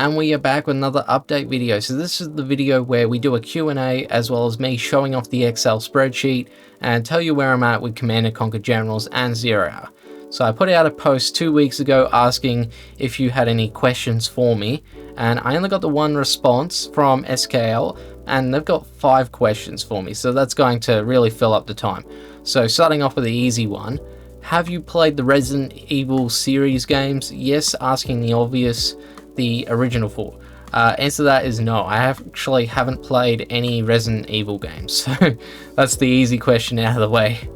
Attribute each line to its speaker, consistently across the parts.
Speaker 1: And we are back with another update video. So this is the video where we do a Q&A as well as me showing off the Excel spreadsheet and tell you where I'm at with Command & Conquer Generals and 0 Hour. So I put out a post 2 weeks ago asking if you had any questions for me, and I only got the one response from SKL, and they've got 5 questions for me, so that's going to really fill up the time. So starting off with the easy one, have you played the Resident Evil series games? Yes, asking the obvious, the original 4. Answer to that is no. I actually haven't played any Resident Evil games, so that's the easy question out of the way.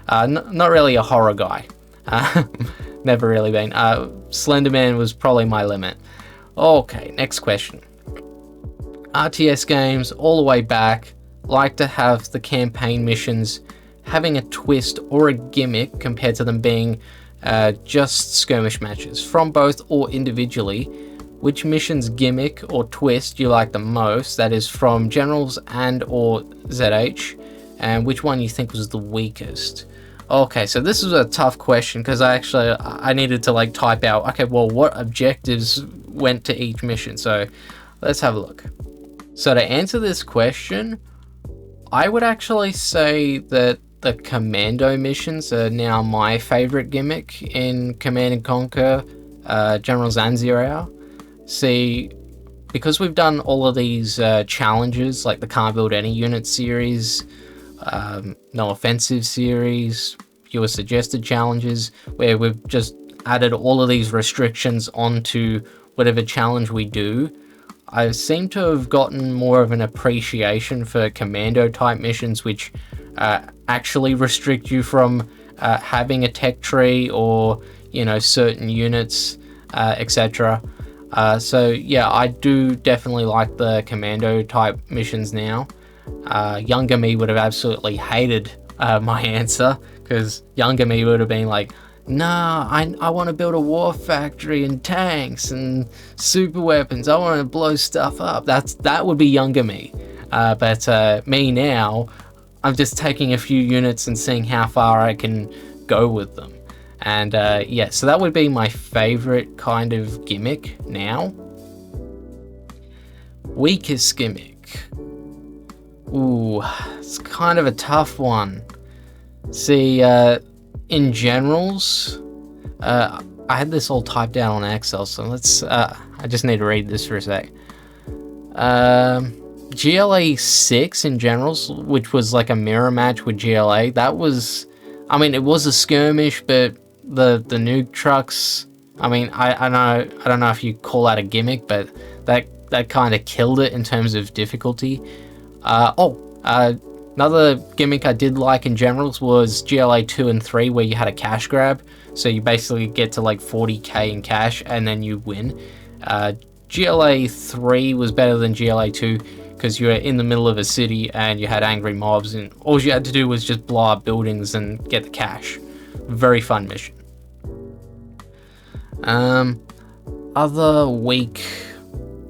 Speaker 1: Not really a horror guy. Never really been. Slenderman was probably my limit. Okay, next question. RTS games all the way back like to have the campaign missions having a twist or a gimmick compared to them being just skirmish matches from both or individually. Which mission's gimmick or twist you like the most, that is from Generals and or ZH, and which one you think was the weakest? Okay, so this is a tough question because I needed to like type out, okay, well, what objectives went to each mission? So let's have a look. So to answer this question, I would actually say that the Commando missions are now my favorite gimmick in Command & Conquer Generals and 0 Hour. See, because we've done all of these challenges, like the Can't Build Any Unit series, No Offensive series, fewer suggested challenges, where we've just added all of these restrictions onto whatever challenge we do, I seem to have gotten more of an appreciation for commando type missions, which actually restrict you from having a tech tree or, you know, certain units, etc. So yeah, I do definitely like the commando type missions now. Younger me would have absolutely hated my answer, because younger me would have been like, nah, I want to build a war factory and tanks and super weapons. I want to blow stuff up. That would be younger me. But me now, I'm just taking a few units and seeing how far I can go with them. And yeah, so that would be my favorite kind of gimmick now. Weakest gimmick. Ooh, it's kind of a tough one. See, in Generals, I had this all typed down on Excel, so let's, I just need to read this for a sec. GLA 6 in Generals, which was like a mirror match with GLA, that was, I mean, it was a skirmish, but the nuke trucks, I mean, I don't know if you call that a gimmick, but that kind of killed it in terms of difficulty. Another gimmick I did like in Generals was GLA 2 and 3, where you had a cash grab, so you basically get to like 40k in cash and then you win. GLA 3 was better than GLA 2 because you were in the middle of a city and you had angry mobs, and all you had to do was just blow up buildings and get the cash. Very fun mission. Other weak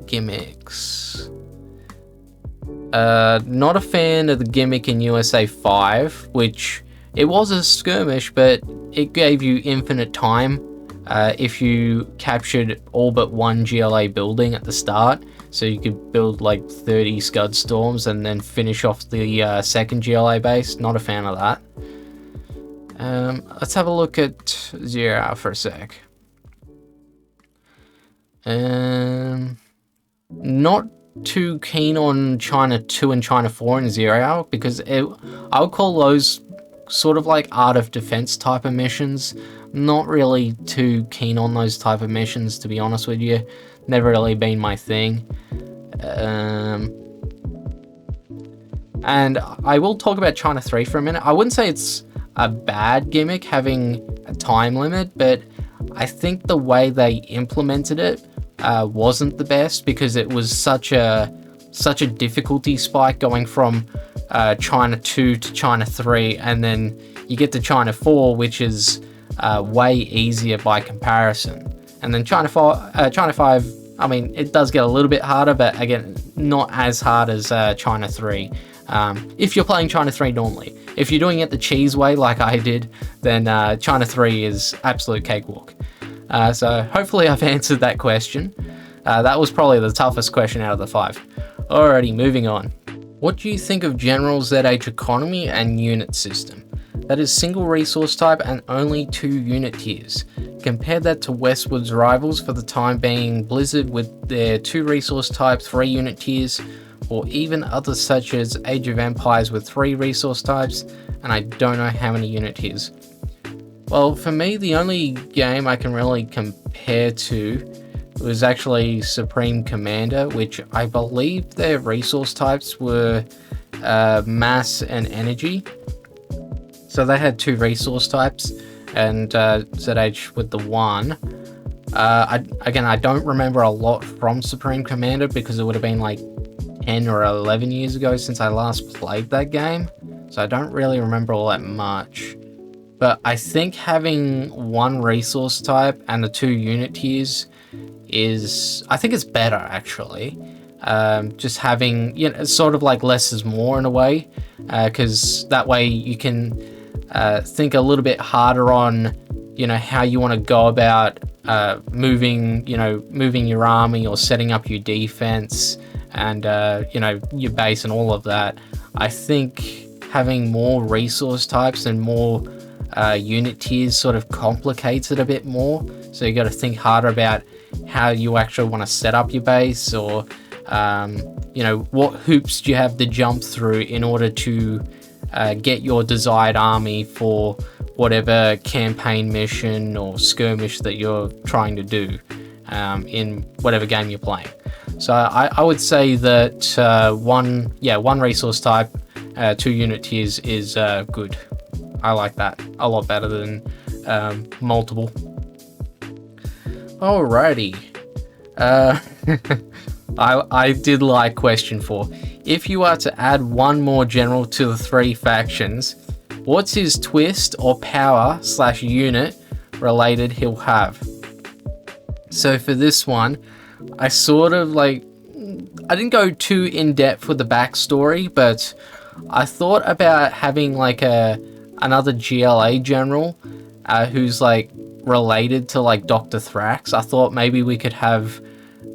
Speaker 1: gimmicks. Not a fan of the gimmick in USA 5, which it was a skirmish, but it gave you infinite time if you captured all but one GLA building at the start. So you could build like 30 Scud Storms and then finish off the second GLA base. Not a fan of that. Let's have a look at 0 Hour for a sec. Not too keen on China 2 and China 4 in 0 Hour, because I would call those sort of like art of defense type of missions. Not really too keen on those type of missions, to be honest with you. Never really been my thing. And I will talk about China 3 for a minute. I wouldn't say it's a bad gimmick having a time limit, but I think the way they implemented it wasn't the best, because it was such a difficulty spike going from China 2 to China 3, and then you get to China 4, which is way easier by comparison. And then China 5, I mean, it does get a little bit harder, but again, not as hard as China 3. If you're playing China 3 normally. If you're doing it the cheese way like I did, then China 3 is absolute cakewalk. So hopefully I've answered that question. That was probably the toughest question out of the 5. Alrighty, moving on. What do you think of general ZH economy and unit system? That is single resource type and only 2 unit tiers. Compare that to Westwood's rivals for the time being, Blizzard with their 2 resource type, 3 unit tiers, or even others such as Age of Empires with 3 resource types, and I don't know how many unit tiers. Well, for me, the only game I can really compare to was actually Supreme Commander, which I believe their resource types were mass and energy. So they had 2 resource types, and ZH with the 1. I don't remember a lot from Supreme Commander because it would have been like 10 or 11 years ago since I last played that game, so I don't really remember all that much. But I think having 1 resource type and the 2 unit tiers I think it's better actually. Just having, it's sort of like less is more in a way, because that way you can think a little bit harder on, how you want to go about moving your army or setting up your defense and, your base and all of that. I think having more resource types and more unit tiers sort of complicates it a bit more. So you got to think harder about how you actually want to set up your base, or what hoops do you have to jump through in order to get your desired army for whatever campaign mission or skirmish that you're trying to do in whatever game you're playing. So I would say that one resource type, 2 unit tiers is good. I like that a lot better than multiple. Alrighty. I did like question 4. If you are to add 1 more general to the 3 factions, what's his twist or power / unit related he'll have? So for this one, I sort of I didn't go too in depth with the backstory, but I thought about having another GLA general who's related to Dr. Thrax. I thought maybe we could have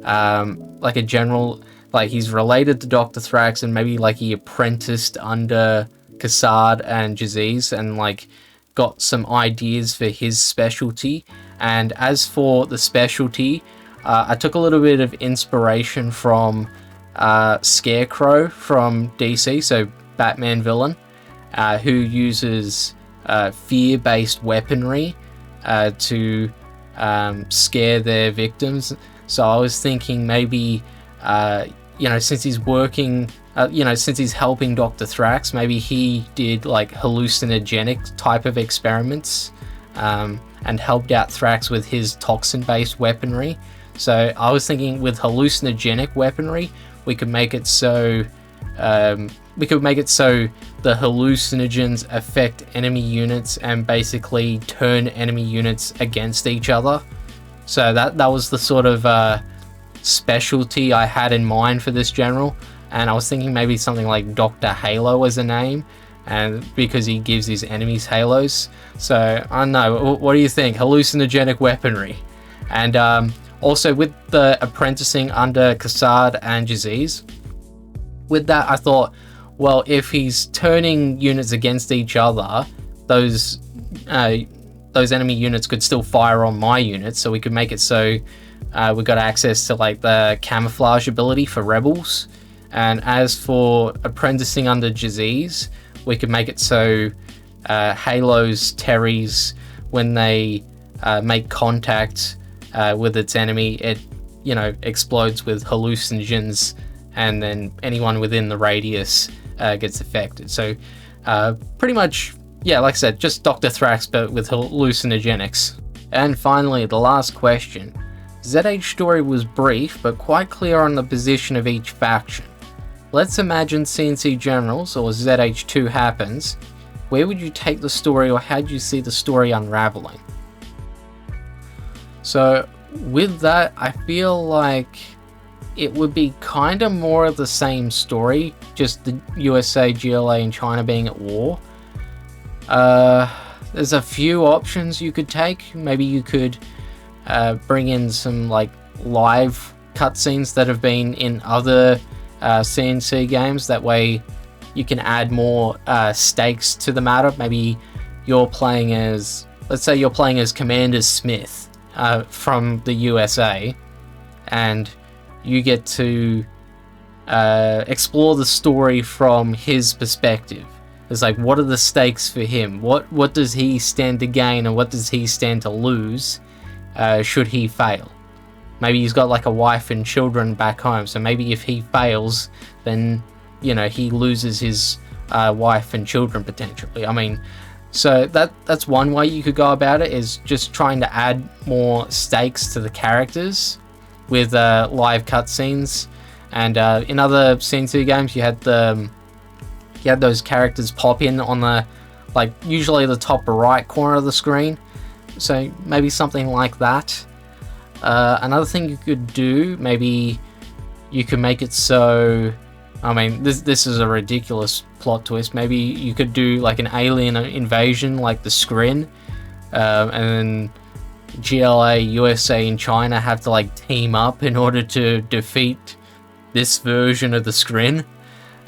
Speaker 1: a general, he's related to Dr. Thrax, and maybe he apprenticed under Cassard and Jaziz and got some ideas for his specialty. And as for the specialty, I took a little bit of inspiration from Scarecrow from DC, so Batman villain, who uses fear-based weaponry to scare their victims. So I was thinking maybe, since he's working, since he's helping Dr. Thrax, maybe he did hallucinogenic type of experiments and helped out Thrax with his toxin-based weaponry. So I was thinking with hallucinogenic weaponry, we could make it so the hallucinogens affect enemy units and basically turn enemy units against each other. So that was the sort of specialty I had in mind for this general, and I was thinking maybe something like Dr. Halo as a name, and because he gives his enemies halos. So I don't know, what do you think? Hallucinogenic weaponry. And also with the apprenticing under Cassard and Jaziz, with that I thought, well, if he's turning units against each other, those enemy units could still fire on my units, so we could make it so we got access to the camouflage ability for rebels. And as for apprenticing under Jaziz, we could make it so Halo's Terries, when they make contact with its enemy, it explodes with hallucinogens, and then anyone within the radius gets affected. So pretty much, yeah, like I said, just Dr. Thrax but with hallucinogenics. And finally, the last question. ZH story was brief but quite clear on the position of each faction. Let's imagine CNC Generals or ZH2 happens. Where would you take the story, or how do you see the story unraveling? So with that, I feel like it would be kind of more of the same story, just the USA, GLA, and China being at war. There's a few options you could take. Maybe you could bring in some live cutscenes that have been in other CNC games. That way you can add more stakes to the matter. Maybe you're playing as, let's say you're playing as Commander Smith from the USA, and you get to explore the story from his perspective. It's like, what are the stakes for him? What does he stand to gain, and what does he stand to lose should he fail? Maybe he's got like a wife and children back home, so maybe if he fails, then, you know, he loses his wife and children potentially. I mean, so that's one way you could go about it, is just trying to add more stakes to the characters with live cutscenes. And in other CNC games, you had those characters pop in on the, like, usually the top right corner of the screen. So maybe something like that. Another thing you could do, maybe you could make it so, I mean, this is a ridiculous plot twist. Maybe you could do like an alien invasion, like the Skrin, and then GLA, USA, and China have to like team up in order to defeat this version of the Skrin.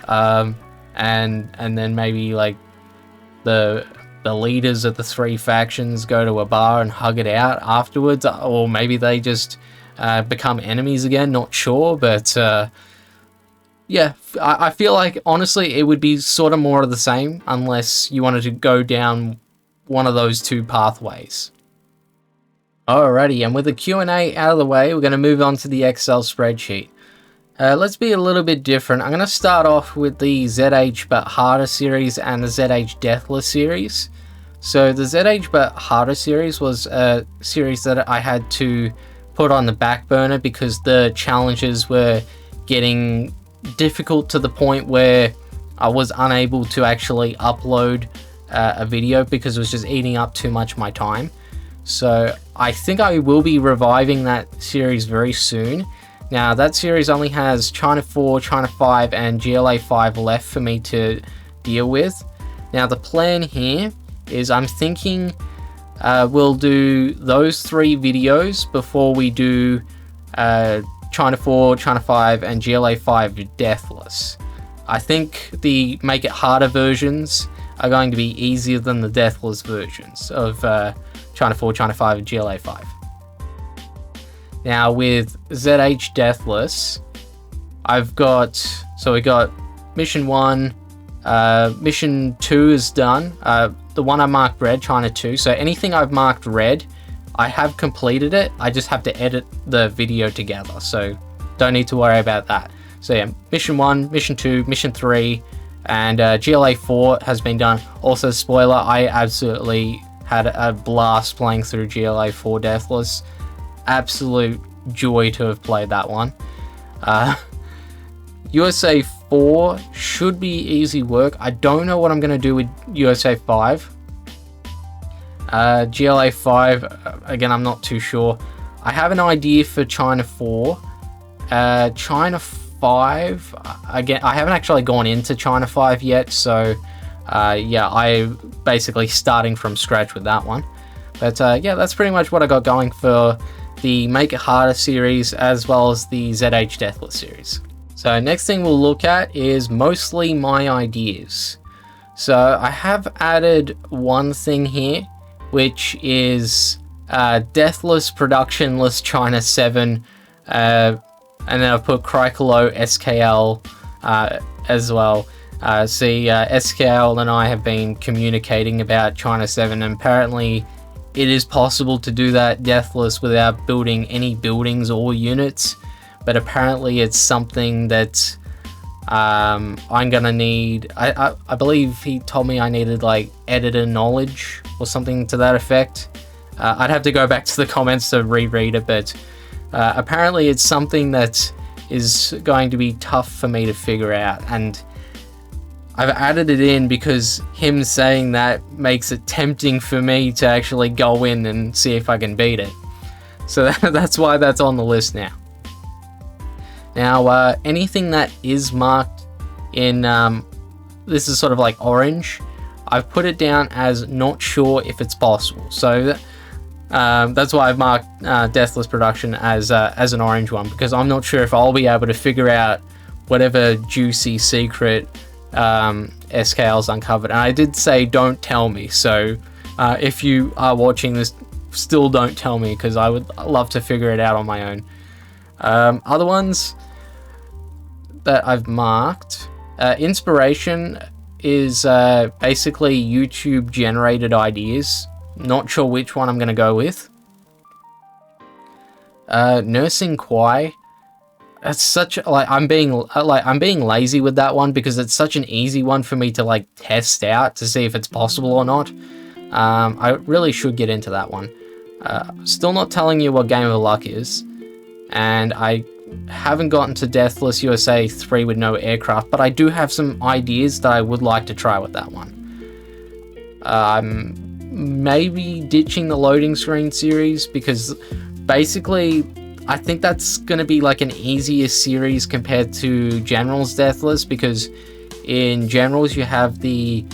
Speaker 1: And then maybe like the leaders of the three factions go to a bar and hug it out afterwards, or maybe they just become enemies again, not sure. But yeah, I feel like honestly it would be sort of more of the same, unless you wanted to go down one of those two pathways. Alrighty, and with the Q&A out of the way, we're going to move on to the Excel spreadsheet. Let's be a little bit different. I'm going to start off with the ZH But Harder series and the ZH Deathless series. So the ZH But Harder series was a series that I had to put on the back burner because the challenges were getting difficult to the point where I was unable to actually upload a video because it was just eating up too much of my time. So I think I will be reviving that series very soon. Now, that series only has China 4, China 5, and GLA 5 left for me to deal with. Now, the plan here is I'm thinking we'll do those 3 videos before we do China 4, China 5, and GLA 5 Deathless. I think the Make It Harder versions are going to be easier than the Deathless versions of China 4, China 5, and GLA 5. Now with ZH Deathless, we got Mission 1, Mission 2 is done, the one I marked red, China 2, so anything I've marked red, I have completed it, I just have to edit the video together, so don't need to worry about that. So yeah, Mission 1, Mission 2, Mission 3, and GLA 4 has been done. Also, spoiler, I absolutely had a blast playing through GLA 4 Deathless. Absolute joy to have played that one. USA 4 should be easy work. I don't know what I'm going to do with USA 5. GLA 5, again, I'm not too sure. I have an idea for China 4. China 5, again, I haven't actually gone into China 5 yet, so yeah, I'm basically starting from scratch with that one. But yeah, that's pretty much what I got going for the Make It Harder series as well as the ZH Deathless series. So next thing we'll look at is mostly my ideas. So I have added one thing here, which is Deathless Productionless China 7, and then I've put Crycalo SKL as well. SKL and I have been communicating about China 7, and apparently it is possible to do that deathless without building any buildings or units, but apparently it's something that I'm gonna need. I believe he told me I needed like editor knowledge or something to that effect. I'd have to go back to the comments to reread it, but apparently it's something that is going to be tough for me to figure out, and I've added it in because him saying that makes it tempting for me to actually go in and see if I can beat it. So that's why that's on the list now. Now, anything that is marked in, this is sort of like orange, I've put it down as not sure if it's possible. So That's why I've marked Deathless Production as an orange one, because I'm not sure if I'll be able to figure out whatever juicy secret SKL's uncovered. And I did say don't tell me, so if you are watching this, still don't tell me, because I would love to figure it out on my own. Other ones that I've marked, inspiration is basically YouTube generated ideas. Not sure which one I'm going to go with. Nursing Kwai. That's such I'm being lazy with that one, because it's such an easy one for me to like test out to see if it's possible or not. I really should get into that one. Still not telling you what Game of Luck is, and I haven't gotten to Deathless USA 3 with no aircraft, but I do have some ideas that I would like to try with that one. I'm maybe ditching the loading screen series, because basically I think that's going to be like an easier series compared to General's Deathless, because in General's you have the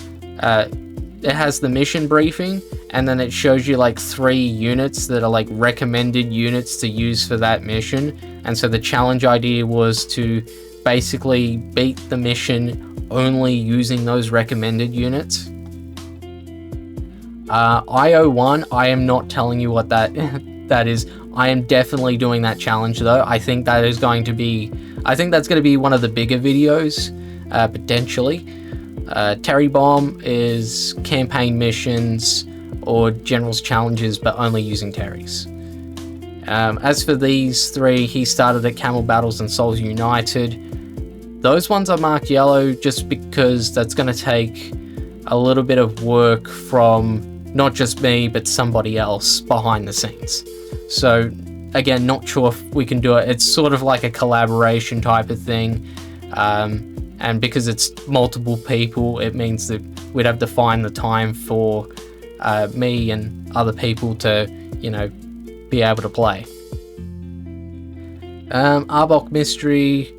Speaker 1: it has the mission briefing, and then it shows you like 3 units that are like recommended units to use for that mission. And so the challenge idea was to basically beat the mission only using those recommended units. IO1, I am not telling you what that that is. I am definitely doing that challenge though. I think that's going to be one of the bigger videos, potentially. Terry Bomb is campaign missions or General's challenges, but only using Terrys. As for these 3, he started at Camel Battles and Souls United. Those ones are marked yellow just because that's going to take a little bit of work from not just me, but somebody else behind the scenes. So again, not sure if we can do it. It's sort of like a collaboration type of thing. And because it's multiple people, it means that we'd have to find the time for me and other people to, you know, be able to play. Arbok Mystery,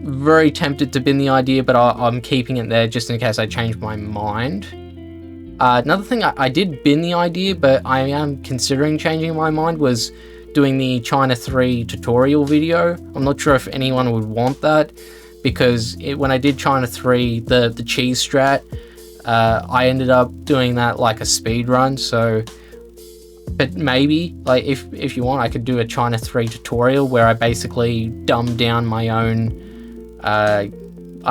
Speaker 1: very tempted to bin the idea, but I'm keeping it there just in case I change my mind. Another thing I did bin the idea, but I am considering changing my mind, was doing the China 3 tutorial video. I'm not sure if anyone would want that, because when I did China 3, the cheese strat, I ended up doing that like a speed run. So, but maybe like if you want, I could do a China 3 tutorial where I basically dumb down my own, I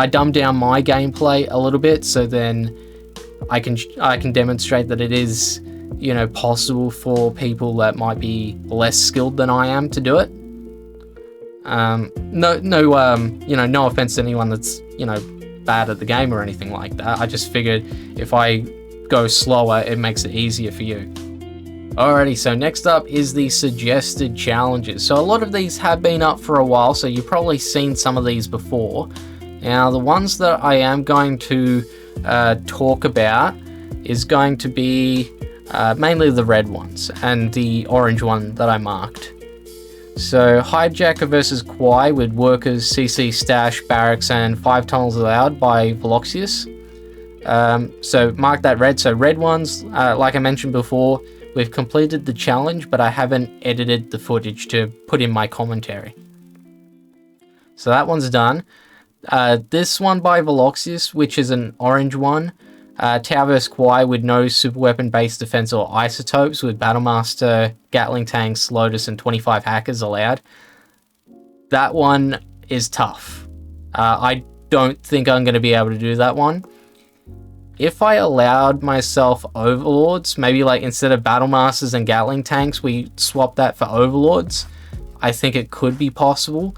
Speaker 1: dumb down my gameplay a little bit, so then I can demonstrate that it is, you know, possible for people that might be less skilled than I am to do it. No offense to anyone that's, you know, bad at the game or anything like that. I just figured if I go slower, it makes it easier for you. Alrighty, so next up is the suggested challenges. So a lot of these have been up for a while, so you've probably seen some of these before. Now, the ones that I am going to talk about is going to be mainly the red ones and the orange one that I marked. So Hijacker versus Kwai with workers, CC stash, barracks, and 5 tunnels allowed by Veloxius. So mark that red. So red ones, like I mentioned before, we've completed the challenge, but I haven't edited the footage to put in my commentary. So that one's done. This one by Veloxius, which is an orange one. Tau vs Kwai with no super weapon based defense or isotopes, with Battlemaster, Gatling tanks, Lotus, and 25 hackers allowed. That one is tough. I don't think I'm going to be able to do that one. If I allowed myself Overlords, maybe like instead of Battlemasters and Gatling tanks, we swap that for Overlords, I think it could be possible.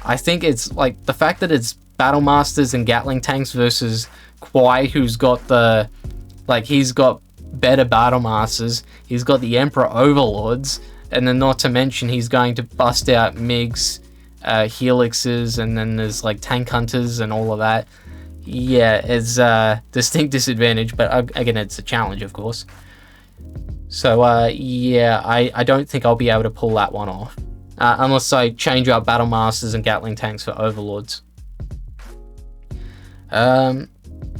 Speaker 1: I think it's like the fact that it's Battlemasters and Gatling tanks versus Kwai, who's got the, like, he's got better Battlemasters, he's got the Emperor Overlords, and then not to mention he's going to bust out MiGs, Helixes, and then there's like Tank Hunters and all of that. Yeah, it's a distinct disadvantage, but again, it's a challenge, of course. So yeah, I don't think I'll be able to pull that one off, unless I change up Battlemasters and Gatling tanks for Overlords.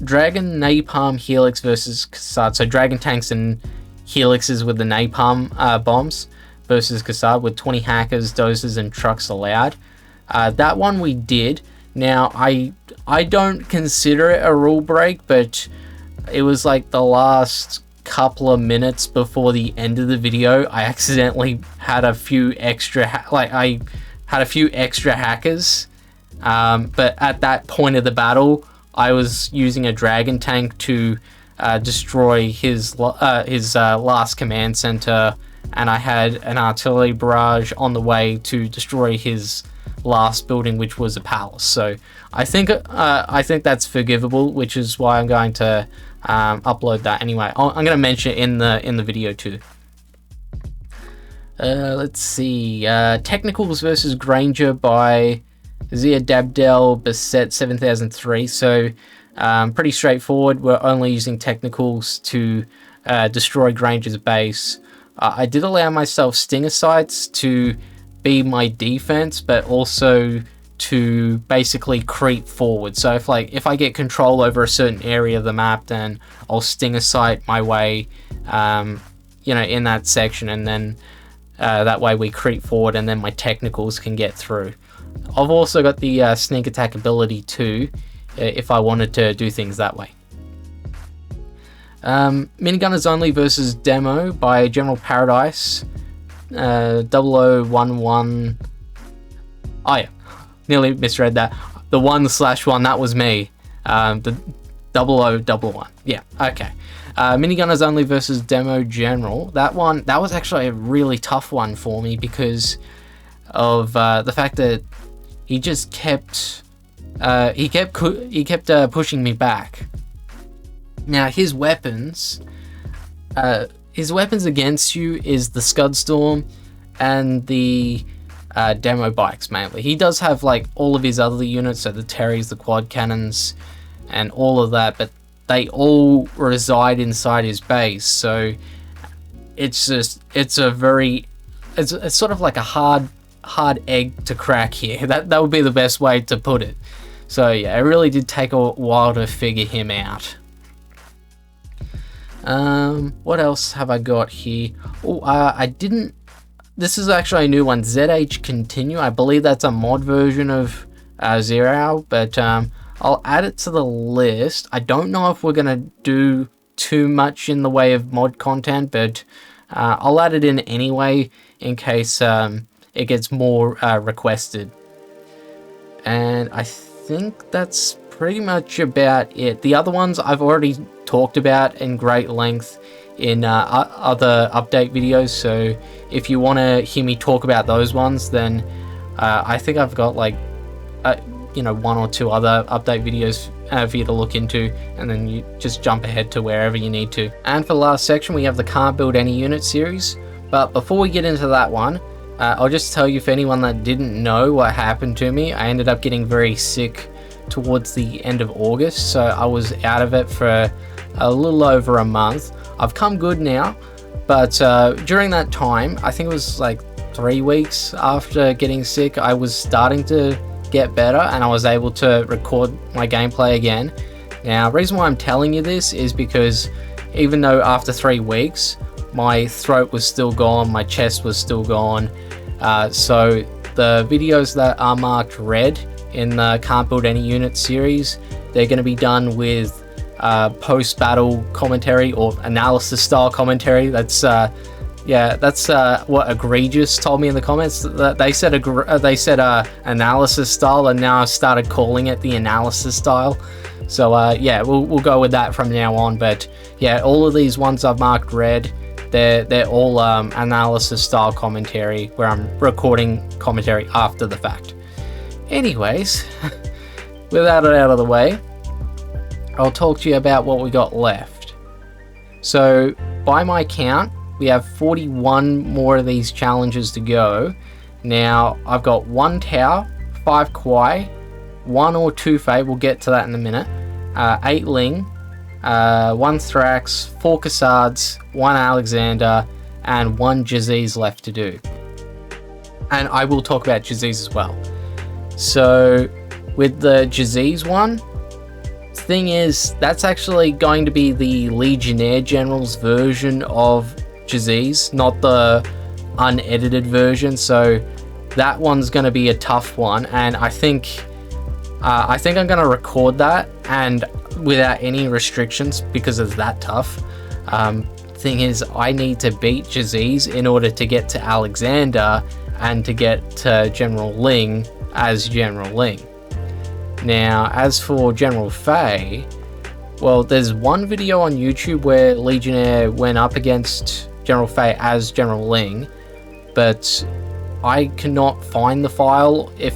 Speaker 1: Dragon, Napalm, Helix versus Cassard. So Dragon tanks and helixes with the napalm bombs versus Cassard with 20 hackers, dozers, and trucks allowed. That one we did. Now, I don't consider it a rule break, but it was like the last couple of minutes before the end of the video. I accidentally had a few extra hackers, but at that point of the battle, I was using a dragon tank to destroy his last command center, and I had an artillery barrage on the way to destroy his last building, which was a palace. So I think that's forgivable, which is why I'm going to upload that anyway. I'm going to mention it in the video too. Let's see, Technicals versus Granger by Zia Dabdel Beset 7003. So pretty straightforward. We're only using Technicals to destroy Granger's base. I did allow myself Stinger Sights to be my defense, but also to basically creep forward. So if I get control over a certain area of the map, then I'll Stinger Sight my way, in that section, and then that way we creep forward, and then my Technicals can get through. I've also got the sneak attack ability too, if I wanted to do things that way. Minigunners Only versus Demo by General Paradise 0011. Oh yeah, nearly misread that. The 1/1, that was me. The 0011. Yeah, okay. Minigunners Only versus Demo General. That was actually a really tough one for me because of the fact that he just kept pushing me back. Now his weapons against you is the Scud Storm and the demo bikes mainly. He does have like all of his other units, so the Terrys, the quad cannons, and all of that, but they all reside inside his base. So it's sort of like a hard egg to crack here. That would be the best way to put it. So yeah, it really did take a while to figure him out. What else have I got here? This is actually a new one, ZH Continue. I believe that's a mod version of Zero Hour, but I'll add it to the list. I don't know if we're gonna do too much in the way of mod content, but I'll add it in anyway in case it gets more requested. And I think that's pretty much about it. The other ones I've already talked about in great length in other update videos, so if you want to hear me talk about those ones, then I think I've got like one or two other update videos for you to look into, and then you just jump ahead to wherever you need to. And for the last section, we have the Can't Build Any Unit series. But before we get into that one, I'll just tell you, for anyone that didn't know what happened to me, I ended up getting very sick towards the end of August, so I was out of it for a little over a month. I've come good now, but during that time, I think it was like 3 weeks after getting sick, I was starting to get better and I was able to record my gameplay again. Now, the reason why I'm telling you this is because even though after 3 weeks, my throat was still gone, my chest was still gone, so the videos that are marked red in the Can't Build Any Unit series, they're going to be done with post-battle commentary or analysis style commentary. That's what Egregious told me in the comments. They said analysis style, and now I've started calling it the analysis style. So we'll go with that from now on. But yeah, all of these ones I've marked red, they're all analysis style commentary, where I'm recording commentary after the fact. Anyways, with that out of the way, I'll talk to you about what we got left. So by my count, we have 41 more of these challenges to go. Now, I've got 1 Tau, 5 Kwai, 1 or 2 Fae, we'll get to that in a minute, 8 Ling, 1 Thrax, 4 Cassards, 1 Alexander, and 1 Jaziz left to do. And I will talk about Jaziz as well. So, with the Jaziz one, thing is, that's actually going to be the Legionnaire General's version of Jaziz, not the unedited version, so that one's going to be a tough one, and I think I'm going to record that and without any restrictions because it's that tough. Thing is, I need to beat Jaziz in order to get to Alexander and to get to General Ling as General Ling. Now, as for General Fei, well, there's one video on YouTube where Legionnaire went up against General Fei as General Ling, but I cannot find the file if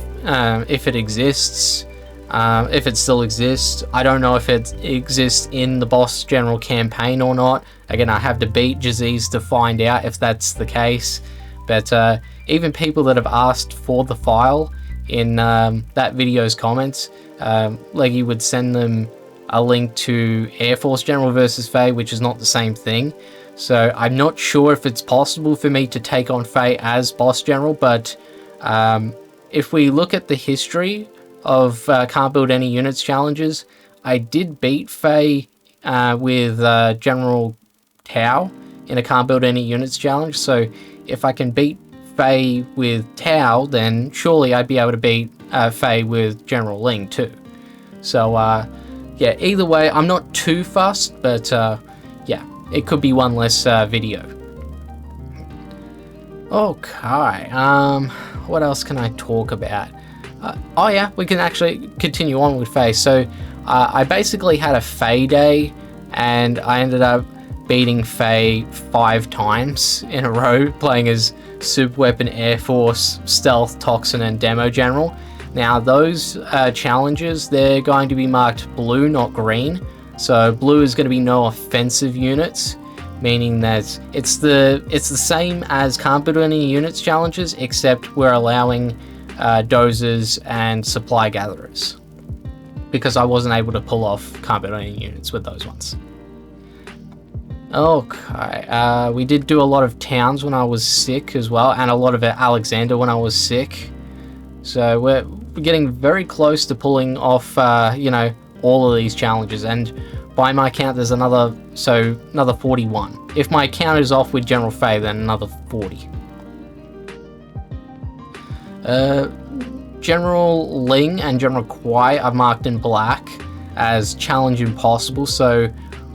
Speaker 1: it exists. If it still exists, I don't know if it exists in the Boss General campaign or not. Again, I have to beat Jaziz to find out if that's the case. But even people that have asked for the file in that video's comments, Leggy would send them a link to Air Force General versus Fei, which is not the same thing. So I'm not sure if it's possible for me to take on Fei as Boss General, but if we look at the history of Can't Build Any Units challenges, I did beat Fei with General Tao in a Can't Build Any Units challenge, so if I can beat Fei with Tao, then surely I'd be able to beat Fei with General Ling too. So yeah, either way, I'm not too fussed, but yeah, it could be one less video. Okay, what else can I talk about? Oh yeah, we can actually continue on with Fei. So I basically had a Fei day, and I ended up beating Fei 5 times in a row, playing as Super Weapon, Air Force, Stealth, Toxin, and Demo General. Now those challenges, they're going to be marked blue, not green. So blue is going to be no offensive units, meaning that it's the same as Can't Build Any Units challenges, except we're allowing dozers and supply gatherers, because I wasn't able to pull off Can't Build Any Units with those ones. Okay, we did do a lot of towns when I was sick as well, and a lot of Alexander when I was sick. So we're getting very close to pulling off, you know, all of these challenges, and by my count there's another 41. If my count is off with General Fei, then another 40. General Ling and General Kwai are marked in black as challenge impossible, so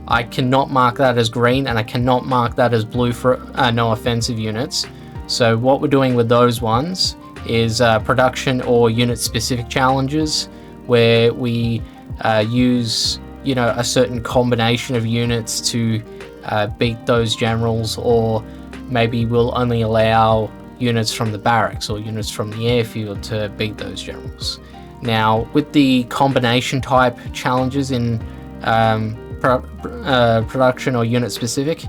Speaker 1: I cannot mark that as green, and I cannot mark that as blue for no offensive units. So what we're doing with those ones is production or unit specific challenges, where we use, you know, a certain combination of units to beat those generals, or maybe we'll only allow units from the barracks or units from the airfield to beat those generals. Now, with the combination type challenges in production or unit specific,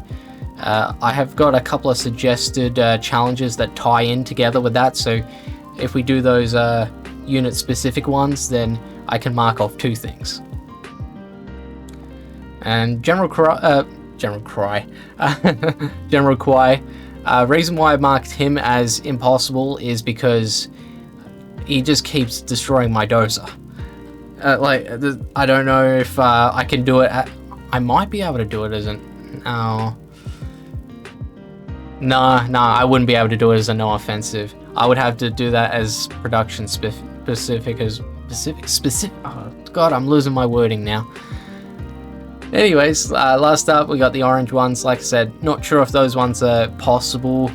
Speaker 1: I have got a couple of suggested challenges that tie in together with that. So if we do those unit specific ones, then I can mark off 2 things. And General Kwai, reason why I marked him as impossible is because he just keeps destroying my dozer. Like, I don't know if I can do it. I might be able to do it as a no, I wouldn't be able to do it as a no offensive. I would have to do that as production specific. Oh god, I'm losing my wording now. Anyways, last up we got the orange ones. Like I said, not sure if those ones are possible.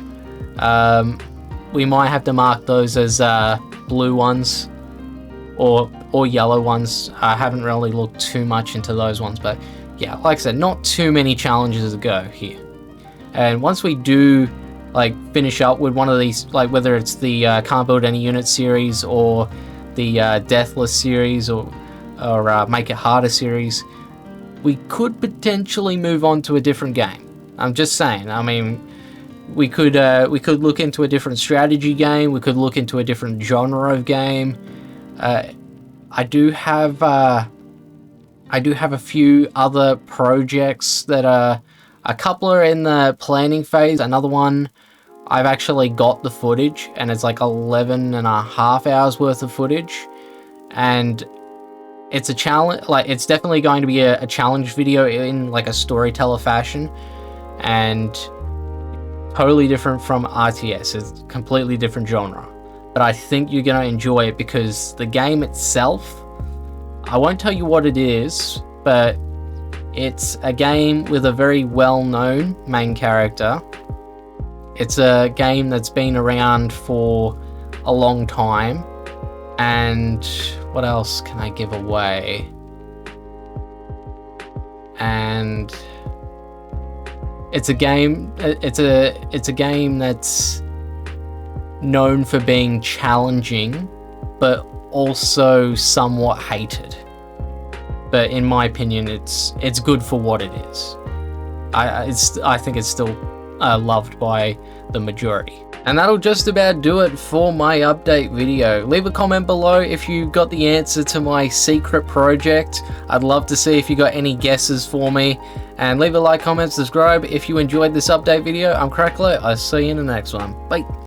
Speaker 1: We might have to mark those as blue ones or yellow ones. I haven't really looked too much into those ones, but yeah, like I said, not too many challenges to go here. And once we do like finish up with one of these, like whether it's the Can't Build Any Unit series or the Deathless series or Make It Harder series, we could potentially move on to a different game. I'm just saying. I mean, we could look into a different strategy game. We could look into a different genre of game. I do have a few other projects that are, a couple are in the planning phase. Another one, I've actually got the footage, and it's like 11.5 hours worth of footage. And it's a challenge, like it's definitely going to be a challenge video in like a storyteller fashion, and totally different from RTS. It's a completely different genre, but I think you're going to enjoy it because the game itself, I won't tell you what it is, but it's a game with a very well-known main character. It's a game that's been around for a long time. And what else can I give away? And it's a game that's known for being challenging, but also somewhat hated. But in my opinion, it's good for what it is. I think it's still loved by the majority. And that'll just about do it for my update video. Leave a comment below if you got the answer to my secret project. I'd love to see if you got any guesses for me. And leave a like, comment, subscribe if you enjoyed this update video. I'm Crycalo. I'll see you in the next one. Bye.